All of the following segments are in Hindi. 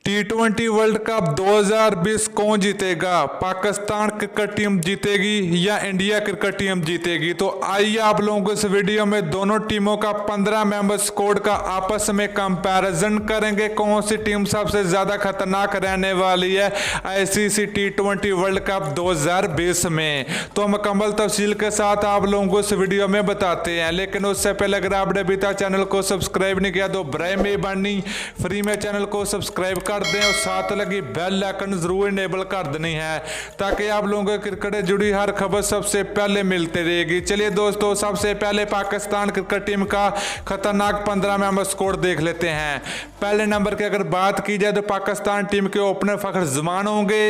T20 वर्ल्ड कप 2020 कौन जीतेगा? पाकिस्तान क्रिकेट टीम जीतेगी या इंडिया क्रिकेट टीम जीतेगी? तो आइए आप लोगों को इस वीडियो में दोनों टीमों का 15 मेंबर स्क्वाड का आपस में कंपैरिजन करेंगे। कौन सी टीम सबसे ज्यादा खतरनाक रहने वाली है आईसीसी T20 वर्ल्ड कप 2020 में, तो मुकम्मल तफसील के साथ आप लोगों को इस वीडियो में बताते हैं। लेकिन उससे पहले अगर आपने अभी तक चैनल को सब्सक्राइब नहीं किया तो बराए मेहरबानी फ्री में चैनल को सब्सक्राइब कर दें और साथ लगी बेल आइकन जरूर इनेबल कर देनी है ताकि आप लोगों को क्रिकेट से जुड़ी हर खबर सबसे पहले मिलती रहेगी। चलिए दोस्तों, सबसे पहले पाकिस्तान क्रिकेट टीम का खतरनाक 15 मेंबर स्क्वाड देख लेते हैं। पहले नंबर की अगर बात की जाए तो पाकिस्तान टीम के ओपनर फखर जमान होंगे।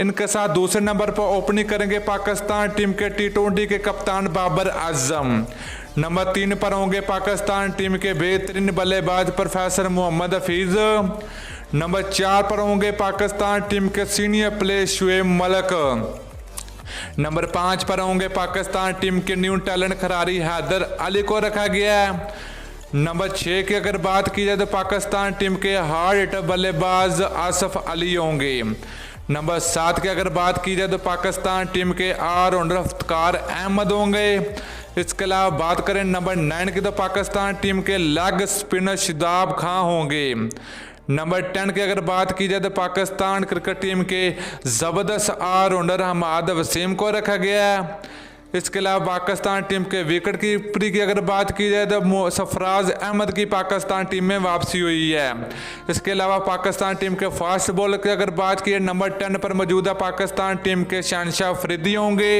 इनके साथ दूसरे नंबर पर ओपनिंग करेंगे पाकिस्तान टीम के T20 के कप्तान बाबर आजम। नंबर 3 पर होंगे पाकिस्तान टीम के बेहतरीन बल्लेबाज प्रोफेसर मोहम्मद हफीज। नंबर 4 पर होंगे पाकिस्तान टीम के senior player Shoaib Malik. Number 5 पर होंगे पाकिस्तान टीम के न्यू टैलेंट खिलाड़ी हैदर अली को रखा गया है। नंबर 6 की अगर बात की जाए तो पाकिस्तान टीम के हार्ड हिटर बल्लेबाज आसिफ अली होंगे। नंबर 7 की अगर बात की जाए तो पाकिस्तान टीम के ऑलराउंडर इफ्तिकार अहमद होंगे। इसके अलावा बात करें नंबर 9 की तो पाकिस्तान टीम के लेग स्पिनर शादाब खान होंगे। नंबर 10 की अगर बात की जाए तो पाकिस्तान क्रिकेट टीम के ज़बरदस्त ऑलराउंडर हमाद वसीम को रखा गया है। इसके अलावा पाकिस्तान टीम के विकेट कीपरी की अगर बात की जाए तो सरफराज अहमद की पाकिस्तान टीम में वापसी हुई है। इसके अलावा पाकिस्तान टीम के फास्ट बॉलर की अगर बात की नंबर 10 पर मौजूदा पाकिस्तान टीम के शहनशाह अफरीदी होंगे।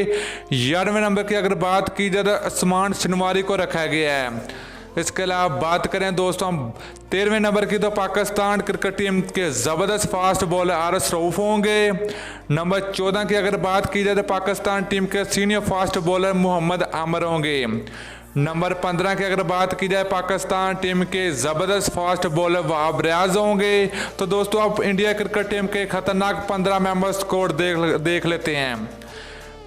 11वें नंबर की अगर बात की जाए तो उस्मान शनवारी को रखा गया है। इसके अलावा बात करें दोस्तों 13वें नंबर की तो पाकिस्तान क्रिकेट टीम के ज़बरदस्त फास्ट बॉलर आरिस रऊफ होंगे। नंबर 14 की अगर बात की जाए तो पाकिस्तान टीम के senior fast bowler Mohammad Amir होंगे। नंबर 15 की अगर बात की जाए पाकिस्तान टीम के ज़बरदस्त फास्ट बॉलर वहाब रियाज होंगे। तो दोस्तों आप इंडिया क्रिकेट टीम के खतरनाक 15 मेंबर स्क्वाड देख लेते हैं।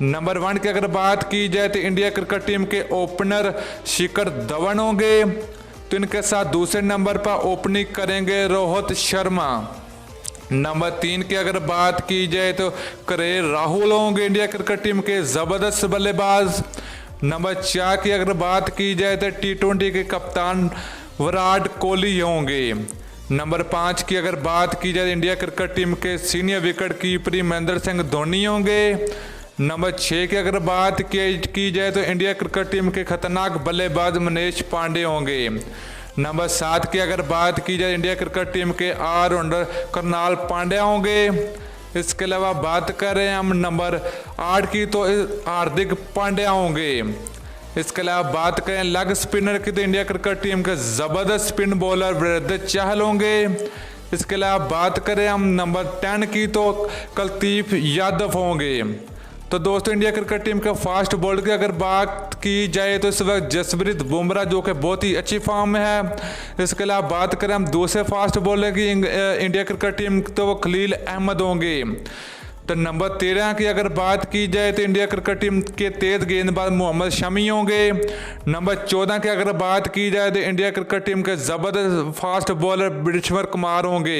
नंबर 1 की अगर बात की जाए तो इंडिया क्रिकेट टीम के ओपनर शिखर धवन होंगे। तो इनके साथ दूसरे नंबर पर ओपनिंग करेंगे रोहित शर्मा। नंबर 3 की अगर बात की जाए तो के राहुल होंगे इंडिया क्रिकेट टीम के ज़बरदस्त बल्लेबाज। नंबर 4 की अगर बात की जाए तो T20 के कप्तान विराट कोहली होंगे। नंबर 5 की अगर बात की जाए इंडिया क्रिकेट टीम के senior wicket keeper Mahendra Singh Dhoni होंगे। नंबर 6 की अगर बात की जाए तो इंडिया क्रिकेट टीम के खतरनाक बल्लेबाज मनीष पांडे होंगे। नंबर 7 की अगर बात की जाए इंडिया क्रिकेट टीम के ऑलराउंडर करनाल पांड्या होंगे। इसके अलावा बात करें हम नंबर 8 की तो हार्दिक पांड्या होंगे। इसके अलावा बात करें लेग स्पिनर की तो इंडिया क्रिकेट टीम के ज़बरदस्त स्पिन बॉलर वृद्धि चहल होंगे। इसके अलावा बात करें हम नंबर 10 की तो कुलदीप यादव होंगे। तो दोस्तों इंडिया क्रिकेट टीम के फास्ट बॉलर की अगर बात की जाए तो इस वक्त जसप्रीत बुमराह जो कि बहुत ही अच्छी फॉर्म में है। इसके अलावा बात करें हम दूसरे फास्ट बॉलर की इंडिया क्रिकेट टीम तो वो खलील अहमद होंगे। तो नंबर 13 की अगर बात की जाए तो इंडिया क्रिकेट टीम के तेज गेंदबाज मोहम्मद शमी होंगे। नंबर 14 की अगर बात की जाए तो इंडिया क्रिकेट टीम के ज़बरदस्त फास्ट बॉलर बिरेश्वर कुमार होंगे।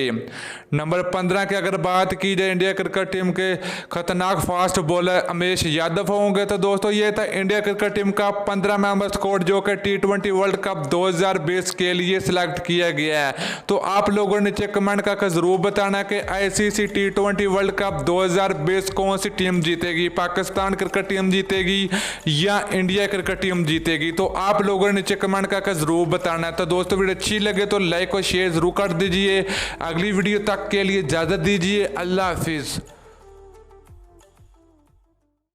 नंबर 15 की अगर बात की जाए इंडिया क्रिकेट टीम के खतरनाक फास्ट बॉलर उमेश यादव होंगे। तो दोस्तों ये था इंडिया क्रिकेट टीम का 15 मेंबर स्क्वाड जो कि T20 वर्ल्ड कप 2020 के लिए सिलेक्ट किया गया है। तो आप लोगों ने नीचे कमेंट करके ज़रूर बताना कि आईसीसी T20 वर्ल्ड कप 2020 कौन सी टीम जीतेगी, पाकिस्तान क्रिकेट टीम जीतेगी या इंडिया क्रिकेट टीम जीतेगी। तो आप लोगों ने नीचे कमेंट करके जरूर बताना है। तो दोस्तों वीडियो अच्छी लगे तो लाइक और शेयर जरूर कर दीजिए। अगली वीडियो तक के लिए इजाज़त दीजिए। अल्लाह हाफिज़।